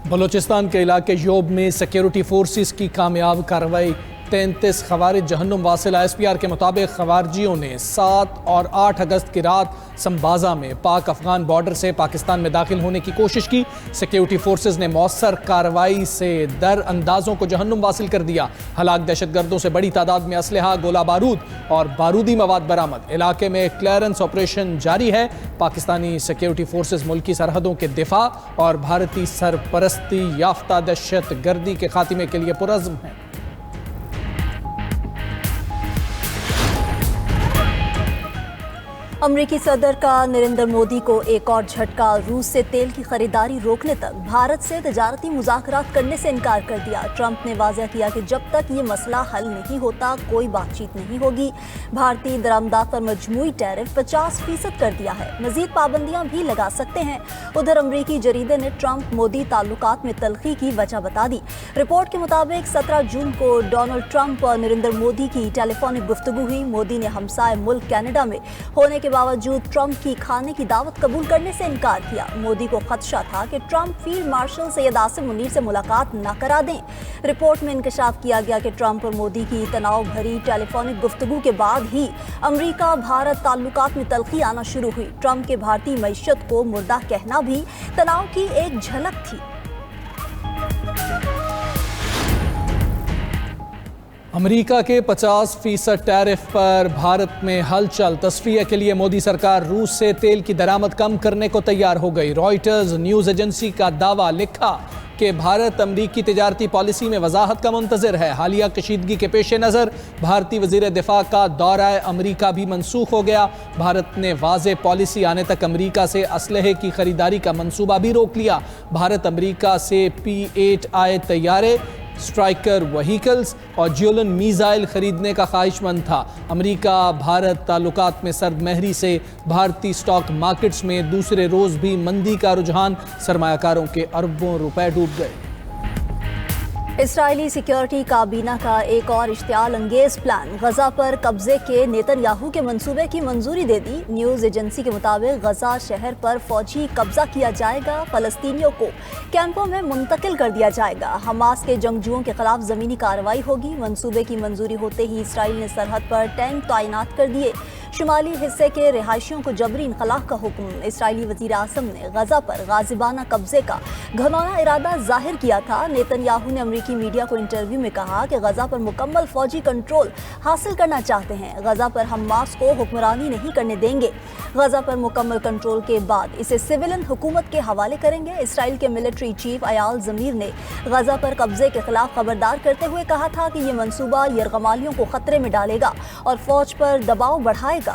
بلوچستان کے علاقے یوب میں سیکیورٹی فورسز کی کامیاب کارروائی، 33 خوارج جہنم واصل۔ ISPR کے مطابق خوارجیوں نے 7 اور 8 اگست کی رات سمبازا میں پاک افغان بارڈر سے پاکستان میں داخل ہونے کی کوشش کی۔ سیکیورٹی فورسز نے مؤثر کارروائی سے در اندازوں کو جہنم واصل کر دیا۔ ہلاک دہشت گردوں سے بڑی تعداد میں اسلحہ، گولہ بارود اور بارودی مواد برآمد۔ علاقے میں کلیئرنس آپریشن جاری ہے۔ پاکستانی سیکیورٹی فورسز ملکی سرحدوں کے دفاع اور بھارتی سرپرستی یافتہ دہشت گردی کے خاتمے کے لیے پرعزم ہیں۔ امریکی صدر کا نریندر مودی کو ایک اور جھٹکا، روس سے تیل کی خریداری روکنے تک بھارت سے تجارتی مذاکرات کرنے سے انکار کر دیا۔ ٹرمپ نے واضح کیا کہ جب تک یہ مسئلہ حل نہیں ہوتا کوئی بات چیت نہیں ہوگی۔ بھارتی درآمدات پر مجموعی ٹیرف 50% کر دیا ہے، مزید پابندیاں بھی لگا سکتے ہیں۔ ادھر امریکی جریدے نے ٹرمپ مودی تعلقات میں تلخی کی وجہ بتا دی۔ رپورٹ کے مطابق 17 جون کو ڈونلڈ ٹرمپ اور نریندر مودی کی ٹیلی فونک گفتگو ہوئی۔ مودی نے ہمسائے ملک کینیڈا میں ہونے کے باوجود ٹرمپ کی کھانے کی دعوت قبول کرنے سے انکار کیا۔ مودی کو خدشہ تھا کہ Trump field marshal Syed Asim Munir سے ملاقات نہ کرا دیں۔ رپورٹ میں انکشاف کیا گیا کہ ٹرمپ اور مودی کی تناؤ بھری ٹیلی فونک گفتگو کے بعد ہی امریکہ بھارت تعلقات میں تلخی آنا شروع ہوئی۔ ٹرمپ کے بھارتی معیشت کو مردہ کہنا بھی تناؤ کی ایک جھلک تھی۔ امریکہ کے 50% ٹیرف پر بھارت میں ہلچل۔ تصفیہ کے لیے مودی سرکار روس سے تیل کی درآمد کم کرنے کو تیار ہو گئی۔ رائٹرز نیوز ایجنسی کا دعویٰ لکھا کہ بھارت امریکی تجارتی پالیسی میں وضاحت کا منتظر ہے۔ حالیہ کشیدگی کے پیش نظر بھارتی وزیر دفاع کا دورہ امریکہ بھی منسوخ ہو گیا۔ بھارت نے واضح پالیسی آنے تک امریکہ سے اسلحے کی خریداری کا منصوبہ بھی روک لیا۔ بھارت امریکہ سے P-8I طیارے، اسٹرائکر وہیکلز اور جیولن میزائل خریدنے کا خواہش مند تھا۔ امریکہ بھارت تعلقات میں سرد مہری سے بھارتی سٹاک مارکیٹس میں دوسرے روز بھی مندی کا رجحان، سرمایہ کاروں کے اربوں روپے ڈوب گئے۔ اسرائیلی سیکیورٹی کابینہ کا ایک اور اشتعال انگیز پلان، غزہ پر قبضے کے نیتن یاہو کے منصوبے کی منظوری دے دی۔ نیوز ایجنسی کے مطابق غزہ شہر پر فوجی قبضہ کیا جائے گا، فلسطینیوں کو کیمپوں میں منتقل کر دیا جائے گا، حماس کے جنگجوؤں کے خلاف زمینی کارروائی ہوگی۔ منصوبے کی منظوری ہوتے ہی اسرائیل نے سرحد پر ٹینک تعینات کر دیے۔ شمالی حصے کے رہائشیوں کو جبری انخلاء کا حکم۔ اسرائیلی وزیر اعظم نے غزہ پر غازبانہ قبضے کا گھناؤنا ارادہ ظاہر کیا تھا۔ نیتن یاہو نے امریکی میڈیا کو انٹرویو میں کہا کہ غزہ پر مکمل فوجی کنٹرول حاصل کرنا چاہتے ہیں، غزہ پر حماس کو حکمرانی نہیں کرنے دیں گے۔ غزہ پر مکمل کنٹرول کے بعد اسے سویلن حکومت کے حوالے کریں گے۔ اسرائیل کے ملٹری چیف ایال زمیر نے غزہ پر قبضے کے خلاف خبردار کرتے ہوئے کہا تھا کہ یہ منصوبہ یرغمالیوں کو خطرے میں ڈالے گا اور فوج پر دباؤ بڑھائے گا۔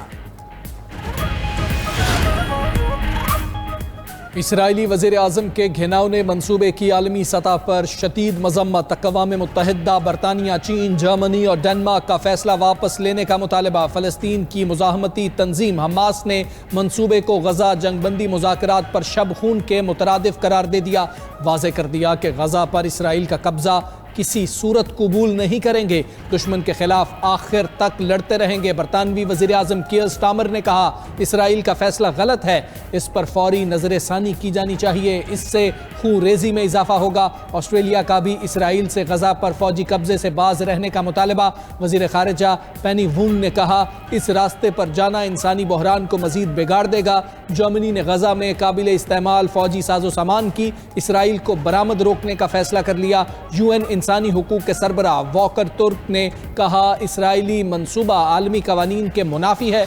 اسرائیلی وزیر اعظم کے گھناؤنے منصوبے کی عالمی سطح پر شدید مذمت۔ اقوام متحدہ، برطانیہ، چین، جرمنی اور ڈنمارک کا فیصلہ واپس لینے کا مطالبہ۔ فلسطین کی مزاحمتی تنظیم حماس نے منصوبے کو غزہ جنگ بندی مذاکرات پر شب خون کے مترادف قرار دے دیا۔ واضح کر دیا کہ غزہ پر اسرائیل کا قبضہ کسی صورت قبول نہیں کریں گے، دشمن کے خلاف آخر تک لڑتے رہیں گے۔ برطانوی وزیر اعظم کیئر سٹارمر نے کہا اسرائیل کا فیصلہ غلط ہے، اس پر فوری نظر ثانی کی جانی چاہیے، اس سے خون ریزی میں اضافہ ہوگا۔ آسٹریلیا کا بھی اسرائیل سے غزہ پر فوجی قبضے سے باز رہنے کا مطالبہ۔ وزیر خارجہ پینی وونگ نے کہا اس راستے پر جانا انسانی بحران کو مزید بگاڑ دے گا۔ جرمنی نے غزہ میں قابل استعمال فوجی ساز و سامان کی اسرائیل کو برآمد روکنے کا فیصلہ کر لیا۔ UN انسانی حقوق کے سربراہ واکر ترک نے کہا اسرائیلی منصوبہ عالمی قوانین کے منافی ہے۔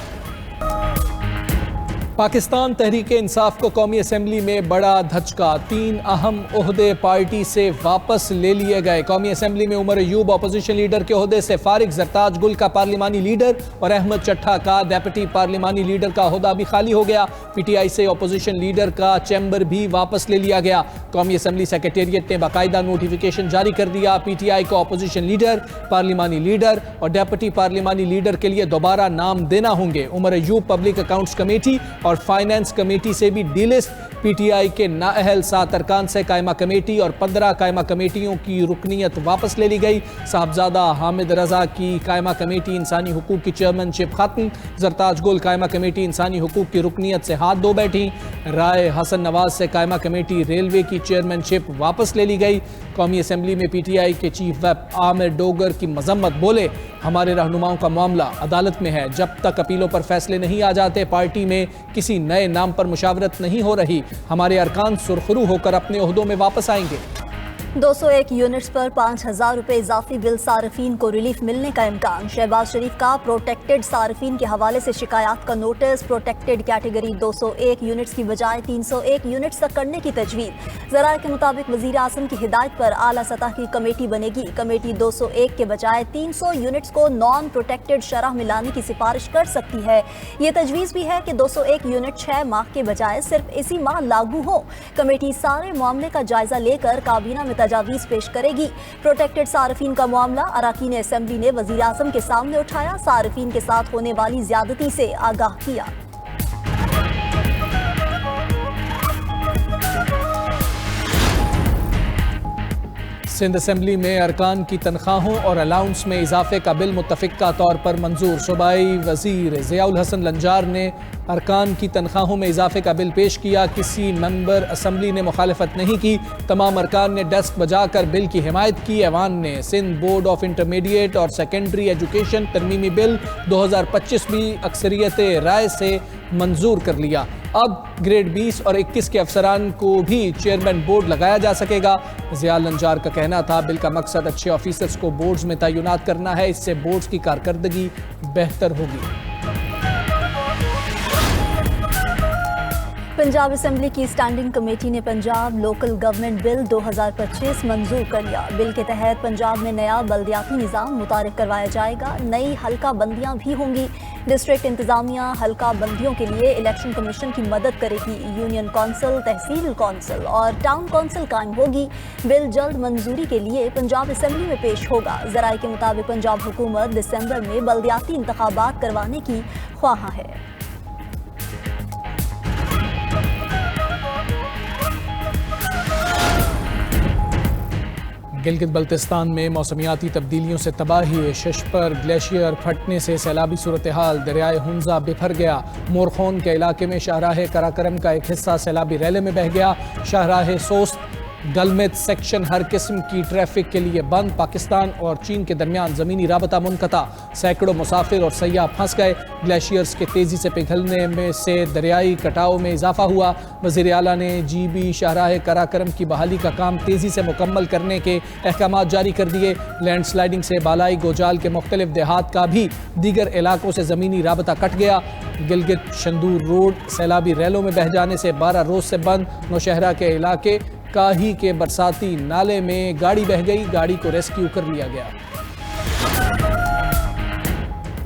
پاکستان تحریک انصاف کو قومی اسمبلی میں بڑا دھچکا، 3 اہم عہدے پارٹی سے واپس لے لیے گئے۔ قومی اسمبلی میں عمر ایوب اپوزیشن لیڈر کے عہدے سے فارغ، زرتاج گل کا پارلیمانی لیڈر اور احمد چٹھا کا ڈیپٹی پارلیمانی لیڈر کا عہدہ بھی خالی ہو گیا۔ PTI سے اپوزیشن لیڈر کا چیمبر بھی واپس لے لیا گیا۔ قومی اسمبلی سیکریٹریٹ نے باقاعدہ نوٹیفیکیشن جاری کر دیا، PTI کو اپوزیشن لیڈر، پارلیمانی لیڈر اور ڈیپٹی پارلیمانی لیڈر کے لیے دوبارہ نام دینا ہوں گے۔ Omar Ayub public accounts committee اور فائنانس کمیٹی سے بھی D list. P T I کے نااہل 7 ارکان سے قائمہ کمیٹی اور 15 قائمہ کمیٹیوں کی رکنیت واپس لے لی گئی۔ صاحبزادہ حامد رضا کی قائمہ کمیٹی انسانی حقوق کی چیئرمین شپ ختم۔ زرتاج گل قائمہ کمیٹی انسانی حقوق کی رکنیت سے ہاتھ دھو بیٹھی۔ رائے حسن نواز سے قائمہ کمیٹی ریلوے کی چیئرمین شپ واپس لے لی گئی۔ قومی اسمبلی میں پی ٹی آئی کے چیف ویپ عامر ڈوگر کی مذمت، بولے ہمارے رہنماؤں کا معاملہ عدالت میں ہے، جب تک اپیلوں پر فیصلے نہیں آ جاتے پارٹی میں کسی نئے نام پر مشاورت نہیں ہو رہی، ہمارے ارکان سرخرو ہو کر اپنے عہدوں میں واپس آئیں گے۔ 201 یونٹس پر 5,000 روپے اضافی بل صارفین کو ریلیف ملنے کا امکان۔ شہباز شریف کا پروٹیکٹڈ صارفین کے حوالے سے شکایات کا نوٹس۔ پروٹیکٹڈ کیٹیگری 201 یونٹس کی بجائے 301 یونٹس تک کرنے کی تجویز۔ ذرائع کے مطابق وزیر اعظم کی ہدایت پر اعلیٰ سطح کی کمیٹی بنے گی۔ کمیٹی 201 کے بجائے 300 یونٹس کو نان پروٹیکٹڈ شرح میں لانے کی سفارش کر سکتی ہے۔ یہ تجویز بھی ہے کہ 201 یونٹ 6 ماہ کے بجائے صرف اسی ماہ لاگو ہوں۔ کمیٹی سارے معاملے کا جائزہ لے کر کابینہ میں تجاویز پیش کرے گی۔ پروٹیکٹڈ صارفین کا معاملہ اراکین اسمبلی نے وزیر اعظم کے سامنے اٹھایا، صارفین کے ساتھ ہونے والی زیادتی سے آگاہ کیا۔ سندھ اسمبلی میں ارکان کی تنخواہوں اور الاؤنس میں اضافے کا بل متفقہ طور پر منظور۔ صوبائی وزیر ضیاء الحسن لنجار نے ارکان کی تنخواہوں میں اضافے کا بل پیش کیا۔ کسی ممبر اسمبلی نے مخالفت نہیں کی۔ تمام ارکان نے ڈسک بجا کر بل کی حمایت کی۔ ایوان نے سندھ بورڈ آف انٹرمیڈیٹ اور سیکنڈری ایجوکیشن ترمیمی بل 2025 بھی اکثریت رائے سے منظور کر لیا۔ اب گریڈ 20 اور 21 کے افسران کو بھی چیئرمین بورڈ لگایا جا سکے گا۔ ضیاء لنجار کا کہنا تھا بل کا مقصد اچھے آفیسرز کو بورڈز میں تعینات کرنا ہے، اس سے بورڈز کی کارکردگی بہتر ہوگی۔ پنجاب اسمبلی کی اسٹینڈنگ کمیٹی نے پنجاب لوکل گورنمنٹ بل 2025 منظور کر لیا۔ بل کے تحت پنجاب میں نیا بلدیاتی نظام متعارف کروایا جائے گا۔ نئی حلقہ بندیاں بھی ہوں گی۔ ڈسٹرکٹ انتظامیہ حلقہ بندیوں کے لیے الیکشن کمیشن کی مدد کرے گی۔ یونین کونسل، تحصیل کونسل اور ٹاؤن کونسل قائم ہوگی۔ بل جلد منظوری کے لیے پنجاب اسمبلی میں پیش ہوگا۔ ذرائع کے مطابق پنجاب حکومت دسمبر میں بلدیاتی انتخابات کروانے کی خواہاں ہے۔ گلگت بلتستان میں موسمیاتی تبدیلیوں سے تباہی، شش پر گلیشیئر پھٹنے سے سیلابی صورتحال، دریائے ہنزا بفر گیا۔ مورخون کے علاقے میں شاہراہ کراکرم کا ایک حصہ سیلابی ریلے میں بہہ گیا۔ شاہراہ سوست گلمت سیکشن ہر قسم کی ٹریفک کے لیے بند۔ پاکستان اور چین کے درمیان زمینی رابطہ منقطع، سینکڑوں مسافر اور سیاح پھنس گئے۔ گلیشیئرز کے تیزی سے پگھلنے میں سے دریائی کٹاؤ میں اضافہ ہوا۔ وزیر اعلیٰ نے جی بی شاہراہ کراکرم کی بحالی کا کام تیزی سے مکمل کرنے کے احکامات جاری کر دیے۔ لینڈ سلائیڈنگ سے بالائی گوجال کے مختلف دیہات کا بھی دیگر علاقوں سے زمینی رابطہ کٹ گیا۔ گلگت شندور روڈ سیلابی ریلوں میں بہہ جانے سے 12 روز سے بند۔ نوشہرہ کے علاقے کاہی کے برساتی نالے میں گاڑی بہہ گئی، گاڑی کو ریسکیو کر لیا گیا۔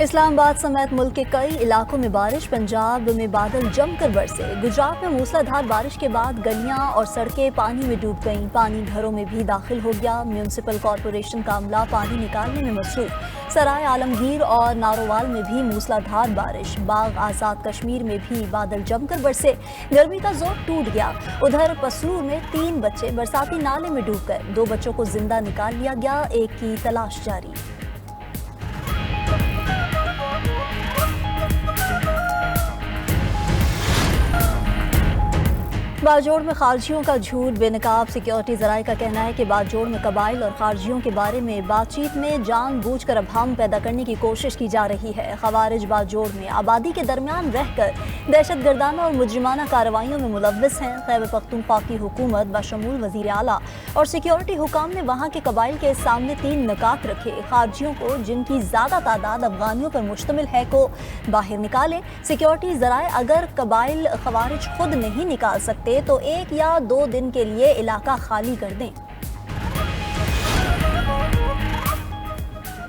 اسلام آباد سمیت ملک کے کئی علاقوں میں بارش، پنجاب میں بادل جم کر برسے۔ گجرات میں موسلا دھار بارش کے بعد گلیاں اور سڑکیں پانی میں ڈوب گئیں، پانی گھروں میں بھی داخل ہو گیا۔ میونسپل کارپوریشن کا عملہ پانی نکالنے میں مصروف۔ سرائے عالمگیر اور نارووال میں بھی موسلا دھار بارش، باغ آزاد کشمیر میں بھی بادل جم کر برسے، گرمی کا زور ٹوٹ گیا۔ ادھر پسرور میں 3 بچے برساتی نالے میں ڈوب گئے، 2 بچوں کو زندہ نکال لیا گیا، ایک کی تلاش جاری۔ باجوڑ میں خارجیوں کا جھوٹ، بے نقاب سیکیورٹی ذرائع کا کہنا ہے کہ باجوڑ میں قبائل اور خارجیوں کے بارے میں بات چیت میں جان بوجھ کر ابہام پیدا کرنے کی کوشش کی جا رہی ہے۔ خوارج باجوڑ میں آبادی کے درمیان رہ کر دہشت گردانہ اور مجرمانہ کارروائیوں میں ملوث ہیں۔ خیبر پختونخوا کی حکومت بشمول وزیر اعلیٰ اور سیکیورٹی حکام نے وہاں کے قبائل کے سامنے 3 نکات رکھے۔ خارجیوں کو، جن کی زیادہ تعداد افغانیوں پر مشتمل ہے، کو باہر نکالیں۔ سیکیورٹی ذرائع اگر قبائل خوارج خود نہیں نکال سکتے تو 1 یا 2 دن کے لیے علاقہ خالی کر دیں۔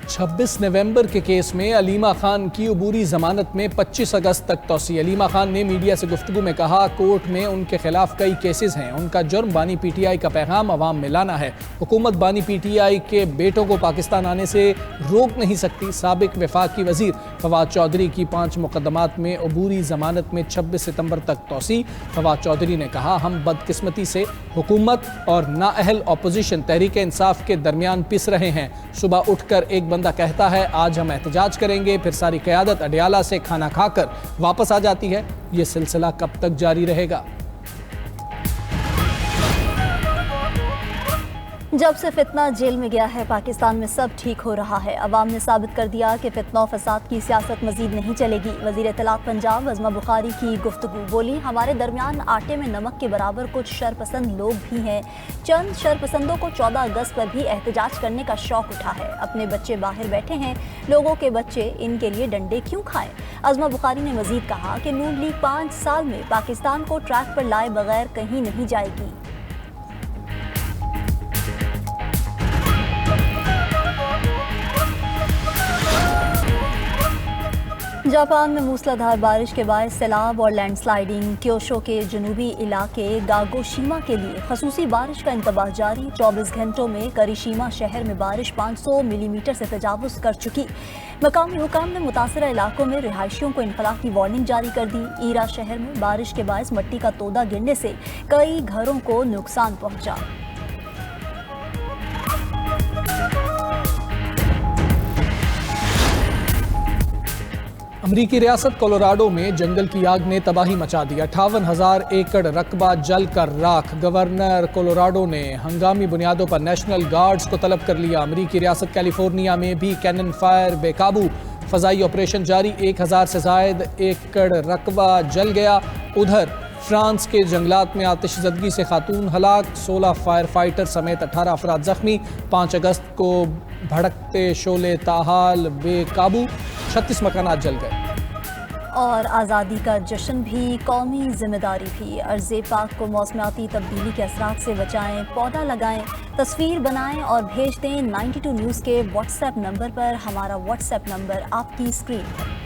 26 نومبر کے کیس میں علیمہ خان کی عبوری ضمانت میں 25 اگست تک توسیع۔ علیمہ خان نے میڈیا سے گفتگو میں کہا کورٹ میں ان کے خلاف کئی کیسز ہیں، ان کا جرم بانی پی ٹی آئی کا پیغام عوام میں لانا ہے۔ حکومت بانی پی ٹی آئی کے بیٹوں کو پاکستان آنے سے روک نہیں سکتی۔ سابق وفاقی وزیر فواد چودھری کی 5 مقدمات میں عبوری ضمانت میں 26 ستمبر تک توسیع۔ فواد چودھری نے کہا ہم بدقسمتی سے حکومت اور نااہل اپوزیشن تحریک انصاف کے درمیان پس رہے ہیں۔ صبح اٹھ کر ایک بندہ کہتا ہے آج ہم احتجاج کریں گے، پھر ساری قیادت اڈیالہ سے کھانا کھا کر واپس آ جاتی ہے۔ یہ سلسلہ کب تک جاری رہے گا؟ جب سے فتنہ جیل میں گیا ہے پاکستان میں سب ٹھیک ہو رہا ہے۔ عوام نے ثابت کر دیا کہ فتنہ و فساد کی سیاست مزید نہیں چلے گی۔ وزیر اطلاعات پنجاب عظمہ بخاری کی گفتگو، بولی ہمارے درمیان آٹے میں نمک کے برابر کچھ شرپسند لوگ بھی ہیں۔ چند شرپسندوں کو 14 اگست پر بھی احتجاج کرنے کا شوق اٹھا ہے۔ اپنے بچے باہر بیٹھے ہیں، لوگوں کے بچے ان کے لیے ڈنڈے کیوں کھائیں؟ عظمہ بخاری نے مزید کہا کہ نون لیگ 5 سال میں پاکستان کو ٹریک پر لائے بغیر کہیں نہیں جائے گی۔ جاپان میں موسلادھار بارش کے باعث سیلاب اور لینڈ سلائیڈنگ۔ کیوشو کے جنوبی علاقے گاگوشیما کے لیے خصوصی بارش کا انتباہ جاری۔ 24 گھنٹوں میں کریشیما شہر میں بارش 500 ملی میٹر سے تجاوز کر چکی۔ مقامی حکام نے متاثرہ علاقوں میں رہائشیوں کو انخلا کی وارننگ جاری کر دی۔ ایرا شہر میں بارش کے باعث مٹی کا تودا گرنے سے کئی گھروں کو نقصان پہنچا۔ امریکی ریاست کولوراڈو میں جنگل کی آگ نے تباہی مچا دی۔ 58,000 ایکڑ رقبہ جل کر راکھ۔ گورنر کولوراڈو نے ہنگامی بنیادوں پر نیشنل گارڈز کو طلب کر لیا۔ امریکی ریاست کیلیفورنیا میں بھی کینن فائر بے قابو، فضائی آپریشن جاری۔ 1,000 سے زائد ایکڑ رقبہ جل گیا۔ ادھر فرانس کے جنگلات میں آتش زدگی سے خاتون ہلاک، 16 فائر فائٹر سمیت 18 افراد زخمی۔ 5 اگست کو بھڑکتے شعلے تاحال بے قابو، 36 مکانات جل گئے۔ اور آزادی کا جشن بھی، قومی ذمہ داری بھی۔ ارض پاک کو موسمیاتی تبدیلی کے اثرات سے بچائیں، پودا لگائیں، تصویر بنائیں اور بھیج دیں 92 نیوز کے واٹس ایپ نمبر پر۔ ہمارا واٹس ایپ نمبر آپ کی اسکرین پر۔